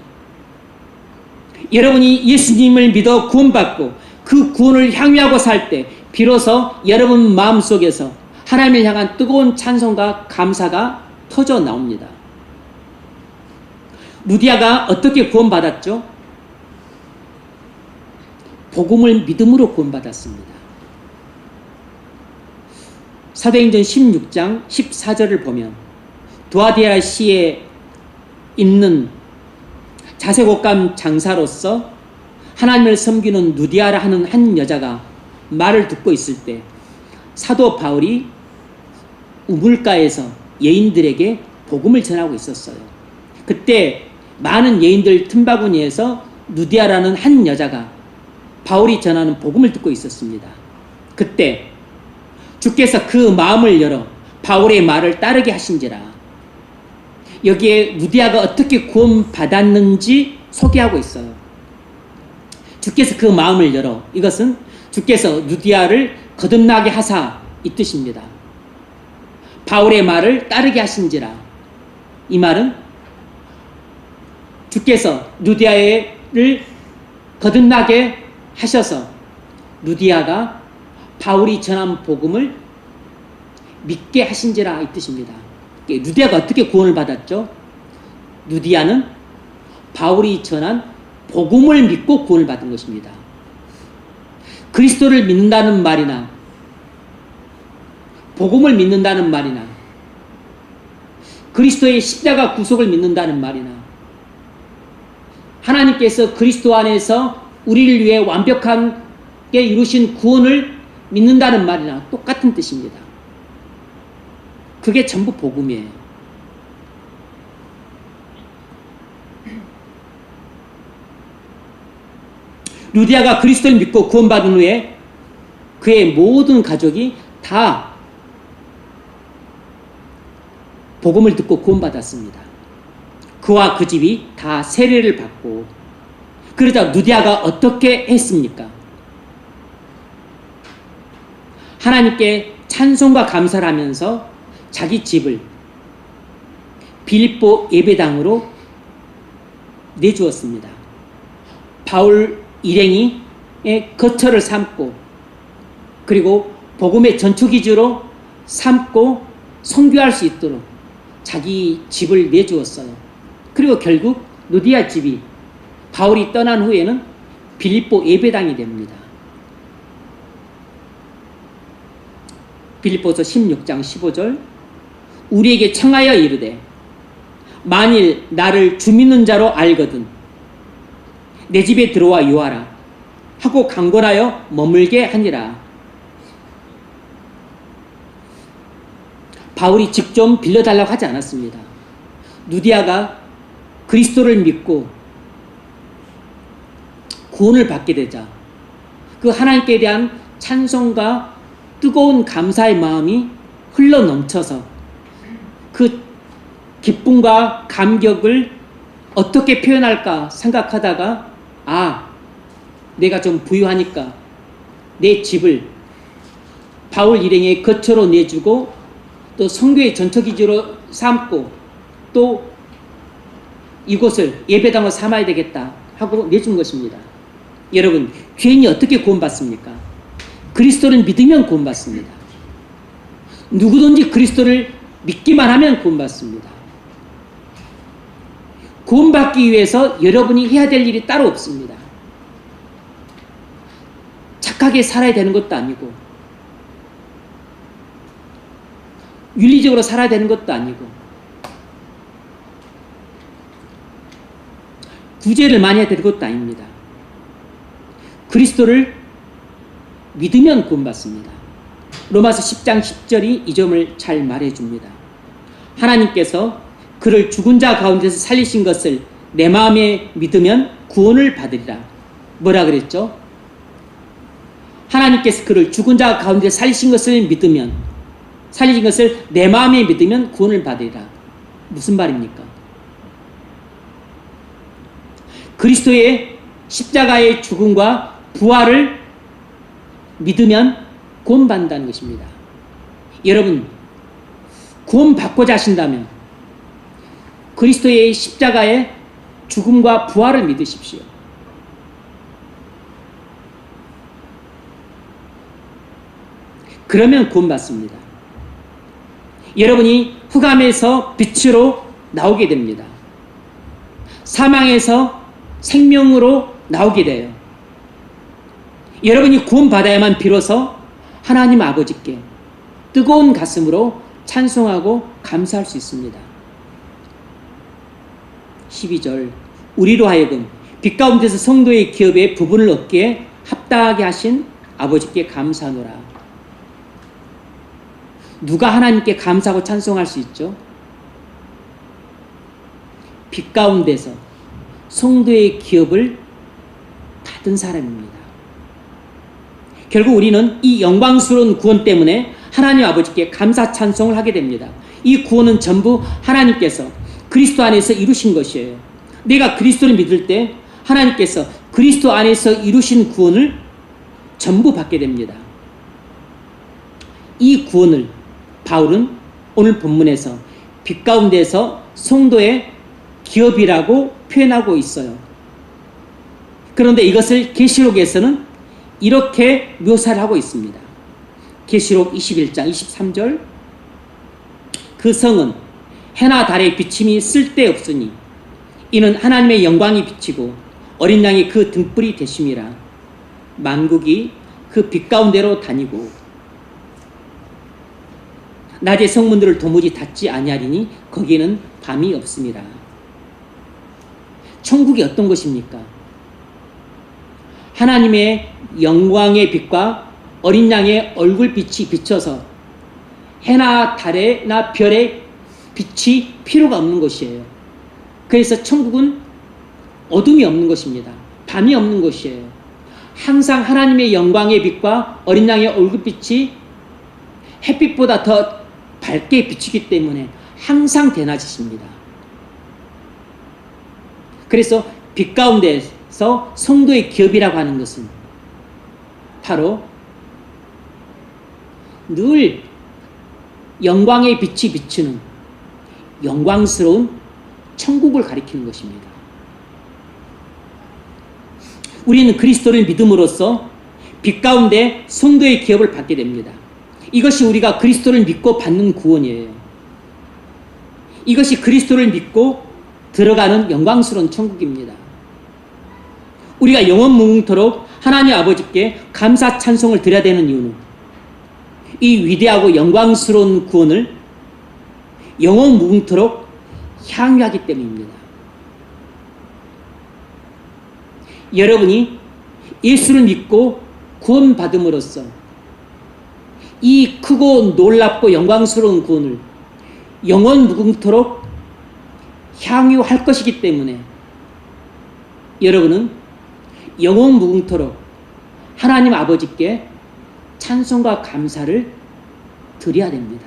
여러분이 예수님을 믿어 구원받고 그 구원을 향유하고 살 때 비로소 여러분 마음속에서 하나님을 향한 뜨거운 찬송과 감사가 터져 나옵니다. 루디아가 어떻게 구원받았죠? 복음을 믿음으로 구원받았습니다. 사도행전 16장 14절을 보면 두아디아 시에 있는 자색옷감 장사로서 하나님을 섬기는 누디아라 하는 한 여자가 말을 듣고 있을 때 사도 바울이 우물가에서 여인들에게 복음을 전하고 있었어요. 그때 많은 여인들 틈바구니에서 누디아라는 한 여자가 바울이 전하는 복음을 듣고 있었습니다. 그때 주께서 그 마음을 열어 바울의 말을 따르게 하신지라. 여기에 누디아가 어떻게 구원받았는지 소개하고 있어요. 주께서 그 마음을 열어, 이것은 주께서 누디아를 거듭나게 하사 이 뜻입니다. 바울의 말을 따르게 하신지라. 이 말은 주께서 누디아를 거듭나게 하셔서 누디아가 바울이 전한 복음을 믿게 하신지라 이 뜻입니다. 누디아가 어떻게 구원을 받았죠? 누디아는 바울이 전한 복음을 믿고 구원을 받은 것입니다. 그리스도를 믿는다는 말이나 복음을 믿는다는 말이나 그리스도의 십자가 구속을 믿는다는 말이나 하나님께서 그리스도 안에서 우리를 위해 완벽하게 이루신 구원을 믿는다는 말이나 똑같은 뜻입니다. 그게 전부 복음이에요. 루디아가 그리스도를 믿고 구원받은 후에 그의 모든 가족이 다 복음을 듣고 구원받았습니다. 그와 그 집이 다 세례를 받고, 그러자 루디아가 어떻게 했습니까? 하나님께 찬송과 감사를 하면서 자기 집을 빌립보 예배당으로 내주었습니다. 바울 일행이의 거처를 삼고, 그리고 복음의 전초기지로 삼고 선교할 수 있도록 자기 집을 내주었어요. 그리고 결국 루디아 집이 바울이 떠난 후에는 빌립보 예배당이 됩니다. 빌립보서 16장 15절, 우리에게 청하여 이르되 만일 나를 주 믿는 자로 알거든 내 집에 들어와 유하라 하고 강권하여 머물게 하니라. 바울이 집 좀 빌려달라고 하지 않았습니다. 루디아가 그리스도를 믿고 구원을 받게 되자 그 하나님께 대한 찬송과 뜨거운 감사의 마음이 흘러 넘쳐서 그 기쁨과 감격을 어떻게 표현할까 생각하다가, 내가 좀 부유하니까 내 집을 바울 일행의 거처로 내주고 또 선교의 전처기지로 삼고 또 이곳을 예배당으로 삼아야 되겠다 하고 내준 것입니다. 여러분, 죄인이 어떻게 구원받습니까? 그리스도를 믿으면 구원받습니다. 누구든지 그리스도를 믿기만 하면 구원받습니다. 구원받기 위해서 여러분이 해야 될 일이 따로 없습니다. 착하게 살아야 되는 것도 아니고 윤리적으로 살아야 되는 것도 아니고 구제를 많이 해야 되는 것도 아닙니다. 그리스도를 믿으면 구원받습니다. 로마서 10장 10절이 이 점을 잘 말해줍니다. 하나님께서 그를 죽은 자 가운데서 살리신 것을 내 마음에 믿으면 구원을 받으리라. 뭐라 그랬죠? 하나님께서 그를 죽은 자 가운데 살리신 것을 내 마음에 믿으면 구원을 받으리라. 무슨 말입니까? 그리스도의 십자가의 죽음과 부활을 믿으면 구원받는다는 것입니다. 여러분, 구원받고자 하신다면 그리스도의 십자가의 죽음과 부활을 믿으십시오. 그러면 구원받습니다. 여러분이 흑암에서 빛으로 나오게 됩니다. 사망에서 생명으로 나오게 돼요. 여러분이 구원받아야만 비로소 하나님 아버지께 뜨거운 가슴으로 찬송하고 감사할 수 있습니다. 12절, 우리로 하여금 빛 가운데서 성도의 기업에 부분을 얻기에 합당하게 하신 아버지께 감사하노라. 누가 하나님께 감사하고 찬송할 수 있죠? 빛 가운데서 성도의 기업을 받은 사람입니다. 결국 우리는 이 영광스러운 구원 때문에 하나님 아버지께 감사 찬송을 하게 됩니다. 이 구원은 전부 하나님께서 그리스도 안에서 이루신 것이에요. 내가 그리스도를 믿을 때 하나님께서 그리스도 안에서 이루신 구원을 전부 받게 됩니다. 이 구원을 바울은 오늘 본문에서 빛 가운데서 성도의 기업이라고 표현하고 있어요. 그런데 이것을 계시록에서는 이렇게 묘사를 하고 있습니다. 계시록 21장 23절, 그 성은 해나 달의 비침이 쓸데없으니 이는 하나님의 영광이 비치고 어린 양이 그 등불이 되심이라. 만국이 그 빛 가운데로 다니고 낮의 성문들을 도무지 닫지 아니하리니 거기에는 밤이 없습니다. 천국이 어떤 것입니까? 하나님의 영광의 빛과 어린 양의 얼굴빛이 비쳐서 해나 달에나 별의 빛이 필요가 없는 것이에요. 그래서 천국은 어둠이 없는 것입니다. 밤이 없는 것이에요. 항상 하나님의 영광의 빛과 어린 양의 얼굴빛이 햇빛보다 더 밝게 비추기 때문에 항상 대낮이십니다. 그래서 빛 가운데서 성도의 기업이라고 하는 것은 바로 늘 영광의 빛이 비추는 영광스러운 천국을 가리키는 것입니다. 우리는 그리스도를 믿음으로써 빛 가운데 성도의 기업을 받게 됩니다. 이것이 우리가 그리스도를 믿고 받는 구원이에요. 이것이 그리스도를 믿고 들어가는 영광스러운 천국입니다. 우리가 영원 무궁토록 하나님 아버지께 감사 찬송을 드려야 되는 이유는 이 위대하고 영광스러운 구원을 영원 무궁토록 향유하기 때문입니다. 여러분이 예수를 믿고 구원받음으로써 이 크고 놀랍고 영광스러운 구원을 영원 무궁토록 향유할 것이기 때문에 여러분은 영원 무궁토록 하나님 아버지께 찬송과 감사를 드려야 됩니다.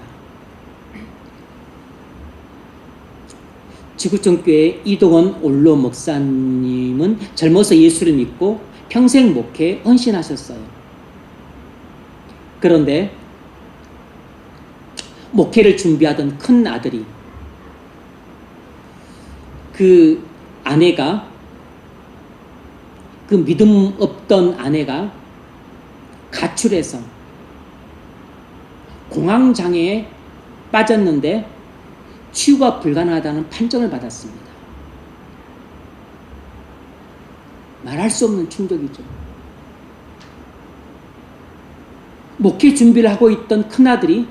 지구촌교회 이동원 올로 목사님은 젊어서 예수를 믿고 평생 목회에 헌신하셨어요. 그런데 목회를 준비하던 큰 아들이 그 아내가 그 믿음 없던 아내가 가출해서 공황장애에 빠졌는데 치유가 불가능하다는 판정을 받았습니다. 말할 수 없는 충격이죠. 목회 준비를 하고 있던 큰아들이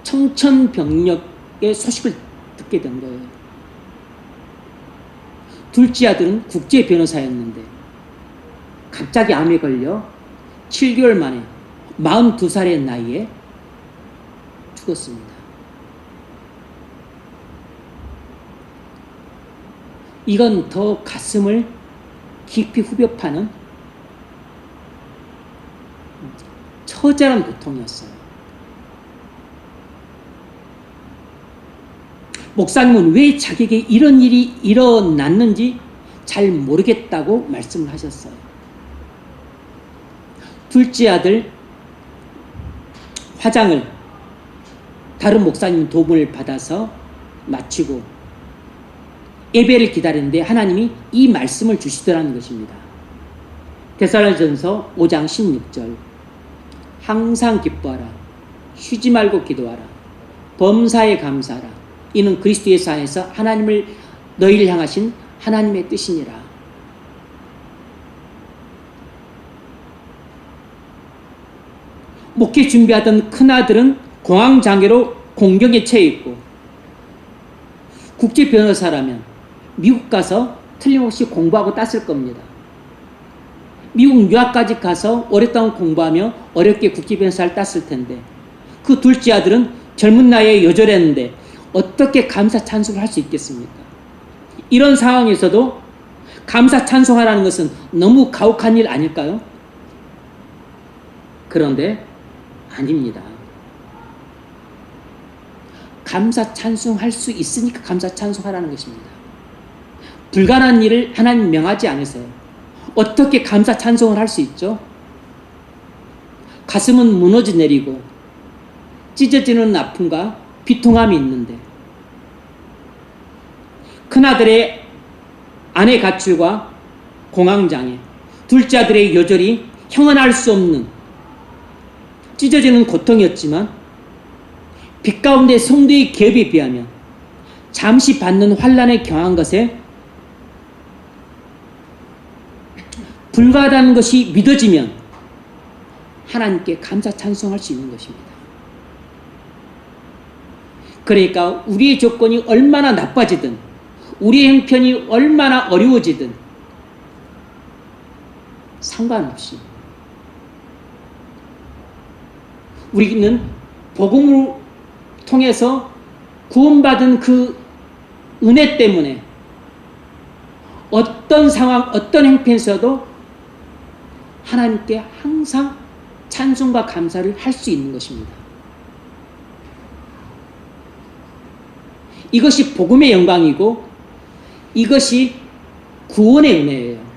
청천벽력의 소식을 듣게 된 거예요. 둘째 아들은 국제 변호사였는데 갑자기 암에 걸려 7개월 만에 42살의 나이에 죽었습니다. 이건 더 가슴을 깊이 후벼 파는 처절한 고통이었어요. 목사님은 왜 자기에게 이런 일이 일어났는지 잘 모르겠다고 말씀을 하셨어요. 둘째 아들 화장을 다른 목사님 도움을 받아서 마치고 예배를 기다리는데 하나님이 이 말씀을 주시더라는 것입니다. 데살로니가전서 5장 16절 항상 기뻐하라 쉬지 말고 기도하라 범사에 감사하라 이는 그리스도 예수 안에서 하나님을 너희를 향하신 하나님의 뜻이니라. 목회 준비하던 큰아들은 공황장애로 공경에 처해 있고 국제 변호사라면 미국 가서 틀림없이 공부하고 땄을 겁니다. 미국 유학까지 가서 오랫동안 공부하며 어렵게 국제 변호사를 땄을 텐데 그 둘째 아들은 젊은 나이에 여졸했는데 어떻게 감사 찬송을 할 수 있겠습니까? 이런 상황에서도 감사 찬송하라는 것은 너무 가혹한 일 아닐까요? 그런데 아닙니다. 감사 찬송할 수 있으니까 감사 찬송하라는 것입니다. 불가능한 일을 하나님 명하지 않으세요. 어떻게 감사 찬송을 할 수 있죠? 가슴은 무너져 내리고 찢어지는 아픔과 비통함이 있는데 큰아들의 아내 가출과 공황장애, 둘째 아들의 여졸이 형언할 수 없는 찢어지는 고통이었지만 빛 가운데 성도의 기업에 비하면 잠시 받는 환난에 경한 것에 불가하다는 것이 믿어지면 하나님께 감사 찬송할 수 있는 것입니다. 그러니까 우리의 조건이 얼마나 나빠지든 우리의 형편이 얼마나 어려워지든 상관없이 우리는 복음을 통해서 구원받은 그 은혜 때문에 어떤 상황, 어떤 형편에서도 하나님께 항상 찬송과 감사를 할 수 있는 것입니다. 이것이 복음의 영광이고 이것이 구원의 은혜예요.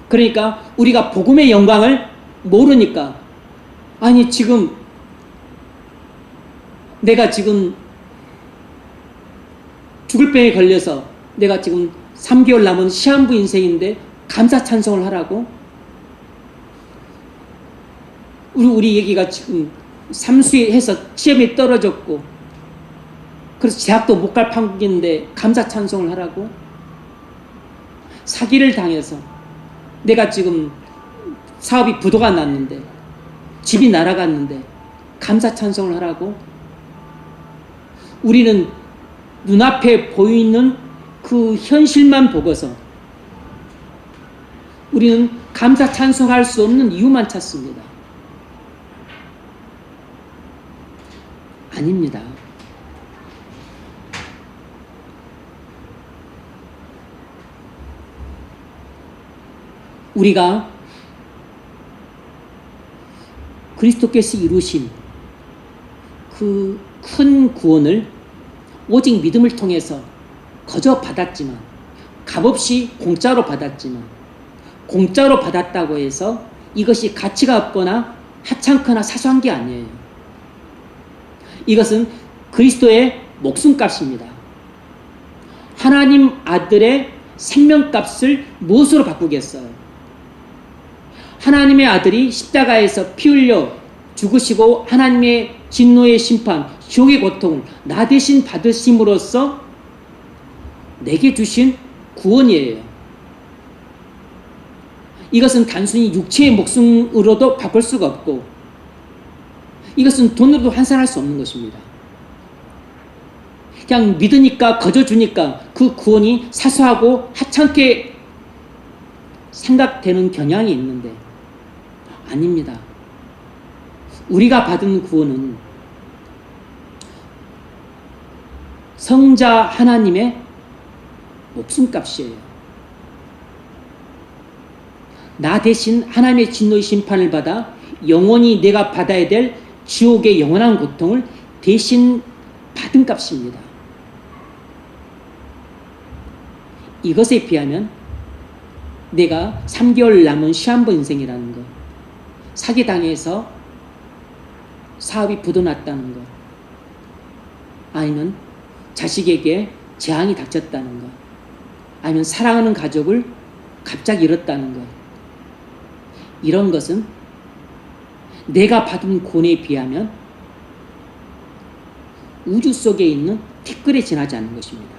그러니까 우리가 복음의 영광을 모르니까 아니 지금 내가 지금 죽을 병에 걸려서 내가 지금 3개월 남은 시한부 인생인데 감사 찬송을 하라고? 우리 얘기가 지금 삼수해서 시험에 떨어졌고 그래서 대학도 못 갈 판국인데 감사 찬송을 하라고? 사기를 당해서 내가 지금 사업이 부도가 났는데 집이 날아갔는데 감사 찬송을 하라고? 우리는 눈앞에 보이는 그 현실만 보고서 우리는 감사 찬송할 수 없는 이유만 찾습니다. 아닙니다. 우리가 그리스도께서 이루신 그 큰 구원을 오직 믿음을 통해서 거저 받았지만 값없이 공짜로 받았지만 공짜로 받았다고 해서 이것이 가치가 없거나 하찮거나 사소한 게 아니에요. 이것은 그리스도의 목숨값입니다. 하나님 아들의 생명값을 무엇으로 바꾸겠어요? 하나님의 아들이 십자가에서 피 흘려 죽으시고 하나님의 진노의 심판, 지옥의 고통을 나 대신 받으심으로써 내게 주신 구원이에요. 이것은 단순히 육체의 목숨으로도 바꿀 수가 없고 이것은 돈으로도 환산할 수 없는 것입니다. 그냥 믿으니까 거저 주니까 그 구원이 사소하고 하찮게 생각되는 경향이 있는데 아닙니다. 우리가 받은 구원은 성자 하나님의 목숨값이에요. 나 대신 하나님의 진노의 심판을 받아 영원히 내가 받아야 될 지옥의 영원한 고통을 대신 받은 값입니다. 이것에 비하면 내가 3개월 남은 시한부 인생이라는 것, 사기당해서 사업이 부도났다는 것, 아니면 자식에게 재앙이 닥쳤다는 것, 아니면 사랑하는 가족을 갑자기 잃었다는 것, 이런 것은 내가 받은 구원에 비하면 우주 속에 있는 티끌에 지나지 않는 것입니다.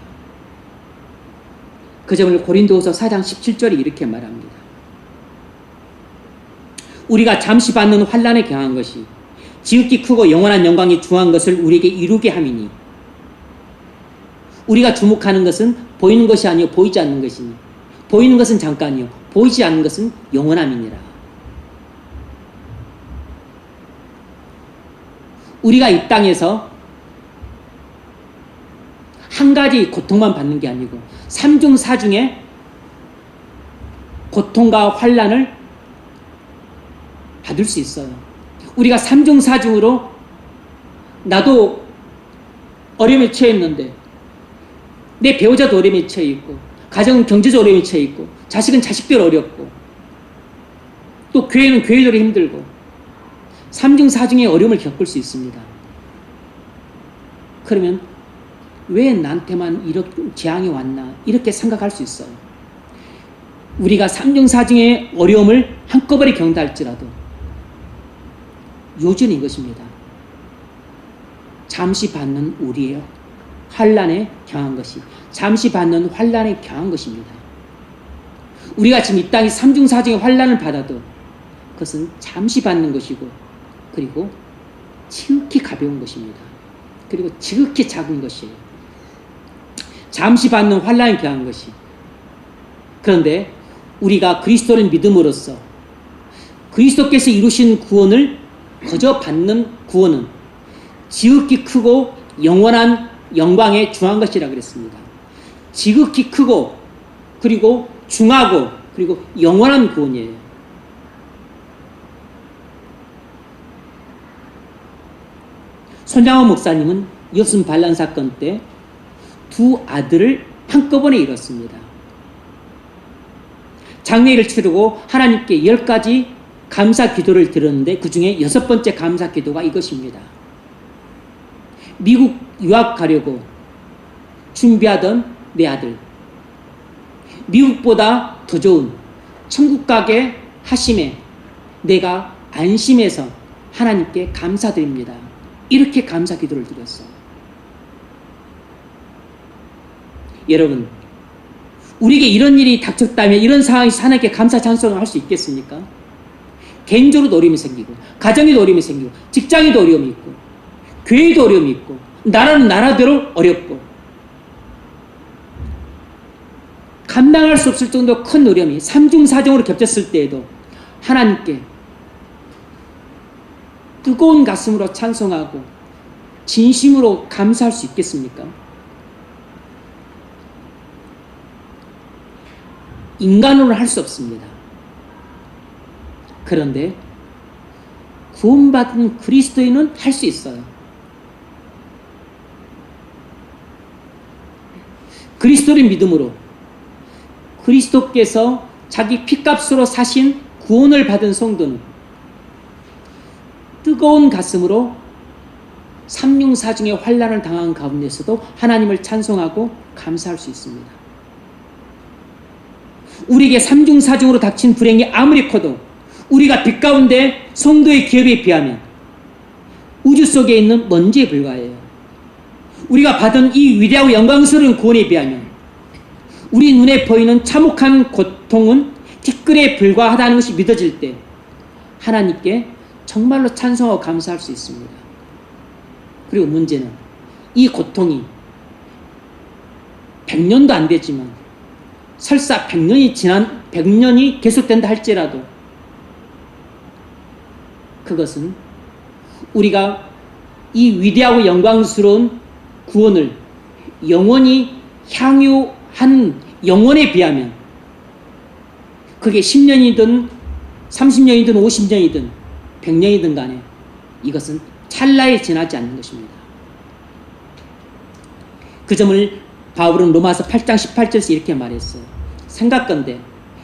그 점을 고린도후서 4장 17절이 이렇게 말합니다. 우리가 잠시 받는 환난에 경한 것이 지극히 크고 영원한 영광이 중한 것을 우리에게 이루게 함이니 우리가 주목하는 것은 보이는 것이 아니요 보이지 않는 것이니 보이는 것은 잠깐이요 보이지 않는 것은 영원함이니라. 우리가 이 땅에서 한 가지 고통만 받는 게 아니고 삼중사중의 고통과 환난을 받을 수 있어요. 우리가 삼중사중으로 나도 어려움에 처했는데 내 배우자도 어려움에 처해 있고 가정은 경제적 어려움에 처해 있고 자식은 자식대로 어렵고 또 교회는 교회대로 힘들고 삼중사중의 어려움을 겪을 수 있습니다. 그러면 왜 나한테만 이렇게 재앙이 왔나 이렇게 생각할 수 있어요. 우리가 삼중사중의 어려움을 한꺼번에 겪는다 할지라도 요지는 이것입니다. 잠시 받는 우리의 환난에 경한 것이 잠시 받는 환난에 경한 것입니다. 우리가 지금 이 땅이 삼중사중의 환난을 받아도 그것은 잠시 받는 것이고 그리고 지극히 가벼운 것입니다. 그리고 지극히 작은 것이에요. 잠시 받는 환난에 경한 것이. 그런데 우리가 그리스도를 믿음으로써 그리스도께서 이루신 구원을 거저 받는 구원은 지극히 크고 영원한 영광에 중한 것이라 그랬습니다. 지극히 크고 그리고 중하고 그리고 영원한 구원이에요. 손장호 목사님은 여순 반란 사건 때 두 아들을 한꺼번에 잃었습니다. 장례를 치르고 하나님께 10가지 감사 기도를 드렸는데 그 중에 6번째 감사 기도가 이것입니다. 미국 유학 가려고 준비하던 내 아들, 미국보다 더 좋은 천국 가게 하심에 내가 안심해서 하나님께 감사드립니다. 이렇게 감사 기도를 드렸어요. 여러분, 우리에게 이런 일이 닥쳤다면 이런 상황이 하나님께 감사 찬송을 할 수 있겠습니까? 개인적으로도 어려움이 생기고 가정에도 어려움이 생기고 직장에도 어려움이 있고 교회에도 어려움이 있고 나라는 나라대로 어렵고 감당할 수 없을 정도로 큰 어려움이 삼중사정으로 겹쳤을 때에도 하나님께 뜨거운 가슴으로 찬송하고 진심으로 감사할 수 있겠습니까? 인간으로는 할 수 없습니다. 그런데 구원받은 그리스도인은 할 수 있어요. 그리스도를 믿음으로 그리스도께서 자기 피값으로 사신 구원을 받은 성도는 뜨거운 가슴으로 삼중사중의 환난을 당한 가운데서도 하나님을 찬송하고 감사할 수 있습니다. 우리에게 삼중사중으로 닥친 불행이 아무리 커도 우리가 빛 가운데 성도의 기업에 비하면 우주 속에 있는 먼지에 불과해요. 우리가 받은 이 위대하고 영광스러운 구원에 비하면 우리 눈에 보이는 참혹한 고통은 티끌에 불과하다는 것이 믿어질 때 하나님께 정말로 찬송하고 감사할 수 있습니다. 그리고 문제는 이 고통이 100년도 안 되지만 설사 100년이 계속된다 할지라도 그것은 우리가 이 위대하고 영광스러운 구원을 영원히 향유한 영원에 비하면 그게 10년이든 30년이든 50년이든 100년이든 간에 이것은 찰나에 지나지 않는 것입니다. 그 점을 바울은 로마서 8장 18절에서 이렇게 말했어요. 생각건대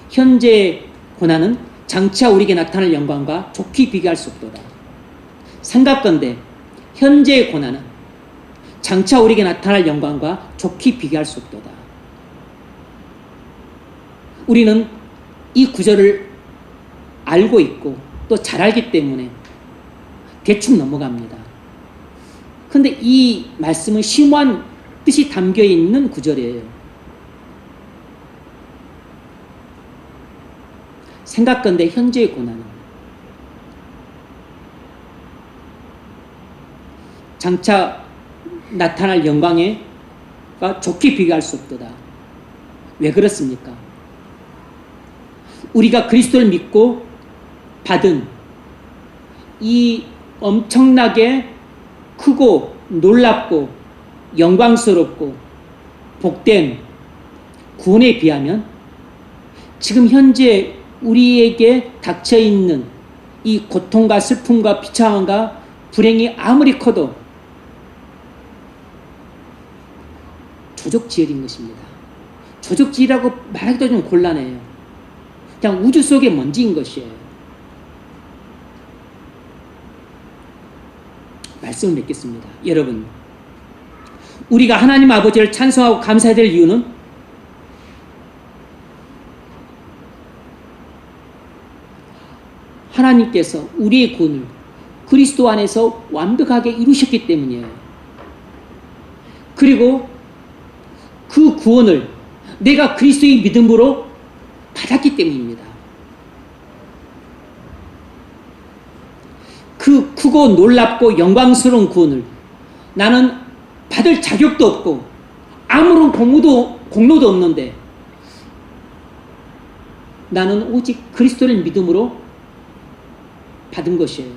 현재의 고난은 장차 우리에게 나타날 영광과 좋게 비교할 수 없도다. 생각건대 현재의 고난은 장차 우리에게 나타날 영광과 좋게 비교할 수 없도다. 우리는 이 구절을 알고 있고 또 잘 알기 때문에 대충 넘어갑니다. 그런데 이 말씀은 심오한 뜻이 담겨있는 구절이에요. 생각건대 현재의 고난은 장차 나타날 영광과 좋게 비교할 수 없도다. 왜 그렇습니까? 우리가 그리스도를 믿고 받은 이 엄청나게 크고 놀랍고 영광스럽고 복된 구원에 비하면 지금 현재 우리에게 닥쳐있는 이 고통과 슬픔과 비참함과 불행이 아무리 커도 조적지혈인 것입니다. 조적지혈이라고 말하기도 좀 곤란해요. 그냥 우주 속의 먼지인 것이에요. 말씀을 맺겠습니다. 여러분, 우리가 하나님 아버지를 찬송하고 감사해야 될 이유는 하나님께서 우리의 구원을 그리스도 안에서 완벽하게 이루셨기 때문이에요. 그리고 그 구원을 내가 그리스도의 믿음으로 받았기 때문입니다. 그 크고 놀랍고 영광스러운 구원을 나는 받을 자격도 없고 아무런 공로도 없는데 나는 오직 그리스도를 믿음으로 받은 것이에요.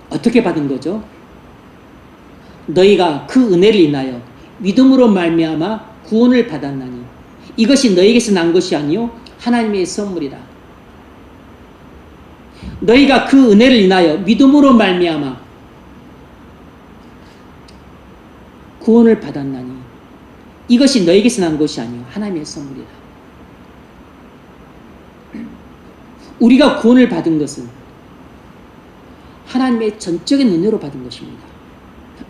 어떻게 받은 거죠? 너희가 그 은혜를 인하여 믿음으로 말미암아 구원을 받았나니 이것이 너희에게서 난 것이 아니요 하나님의 선물이라. 너희가 그 은혜를 인하여 믿음으로 말미암아 구원을 받았나니 이것이 너희에게서 난 것이 아니요 하나님의 선물이라. 우리가 구원을 받은 것은 하나님의 전적인 은혜로 받은 것입니다.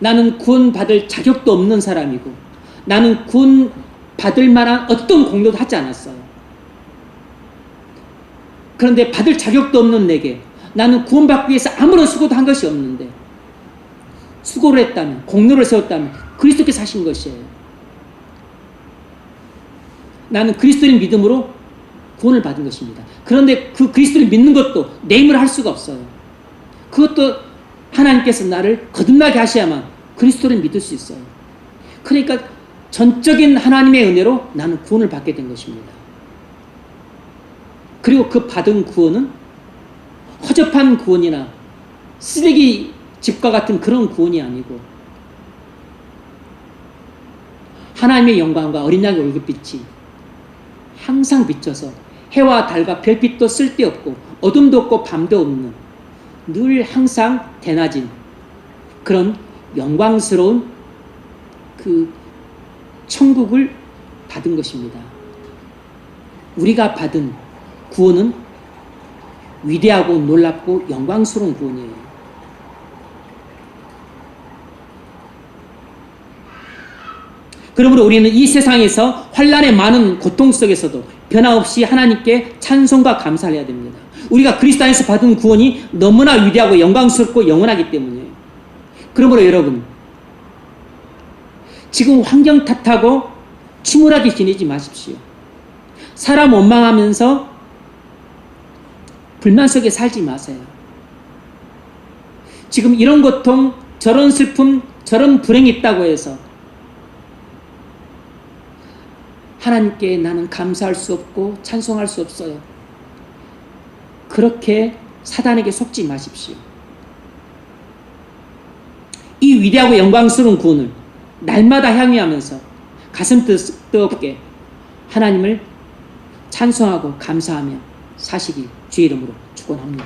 나는 구원받을 자격도 없는 사람이고 나는 구원받을 만한 어떤 공로도 하지 않았어요. 그런데 받을 자격도 없는 내게 나는 구원받기 위해서 아무런 수고도 한 것이 없는데 수고를 했다면, 공로를 세웠다면 그리스도께서 하신 것이에요. 나는 그리스도를 믿음으로 구원을 받은 것입니다. 그런데 그 그리스도를 믿는 것도 내 힘으로 할 수가 없어요. 그것도 하나님께서 나를 거듭나게 하셔야만 그리스도를 믿을 수 있어요. 그러니까 전적인 하나님의 은혜로 나는 구원을 받게 된 것입니다. 그리고 그 받은 구원은 허접한 구원이나 쓰레기 집과 같은 그런 구원이 아니고 하나님의 영광과 어린 양의 얼굴빛이 항상 비춰서 해와 달과 별빛도 쓸데없고 어둠도 없고 밤도 없는 늘 항상 대낮인 그런 영광스러운 그 천국을 받은 것입니다. 우리가 받은 구원은 위대하고 놀랍고 영광스러운 구원이에요. 그러므로 우리는 이 세상에서 환난의 많은 고통 속에서도 변함없이 하나님께 찬송과 감사를 해야 됩니다. 우리가 그리스도 안에서 받은 구원이 너무나 위대하고 영광스럽고 영원하기 때문이에요. 그러므로 여러분, 지금 환경 탓하고 침울하게 지내지 마십시오. 사람 원망하면서 불만 속에 살지 마세요. 지금 이런 고통, 저런 슬픔, 저런 불행이 있다고 해서 하나님께 나는 감사할 수 없고 찬송할 수 없어요. 그렇게 사단에게 속지 마십시오. 이 위대하고 영광스러운 구원을 날마다 향유하면서 가슴 뜨겁게 하나님을 찬송하고 감사하며 사시기 주의 이름으로 축원합니다.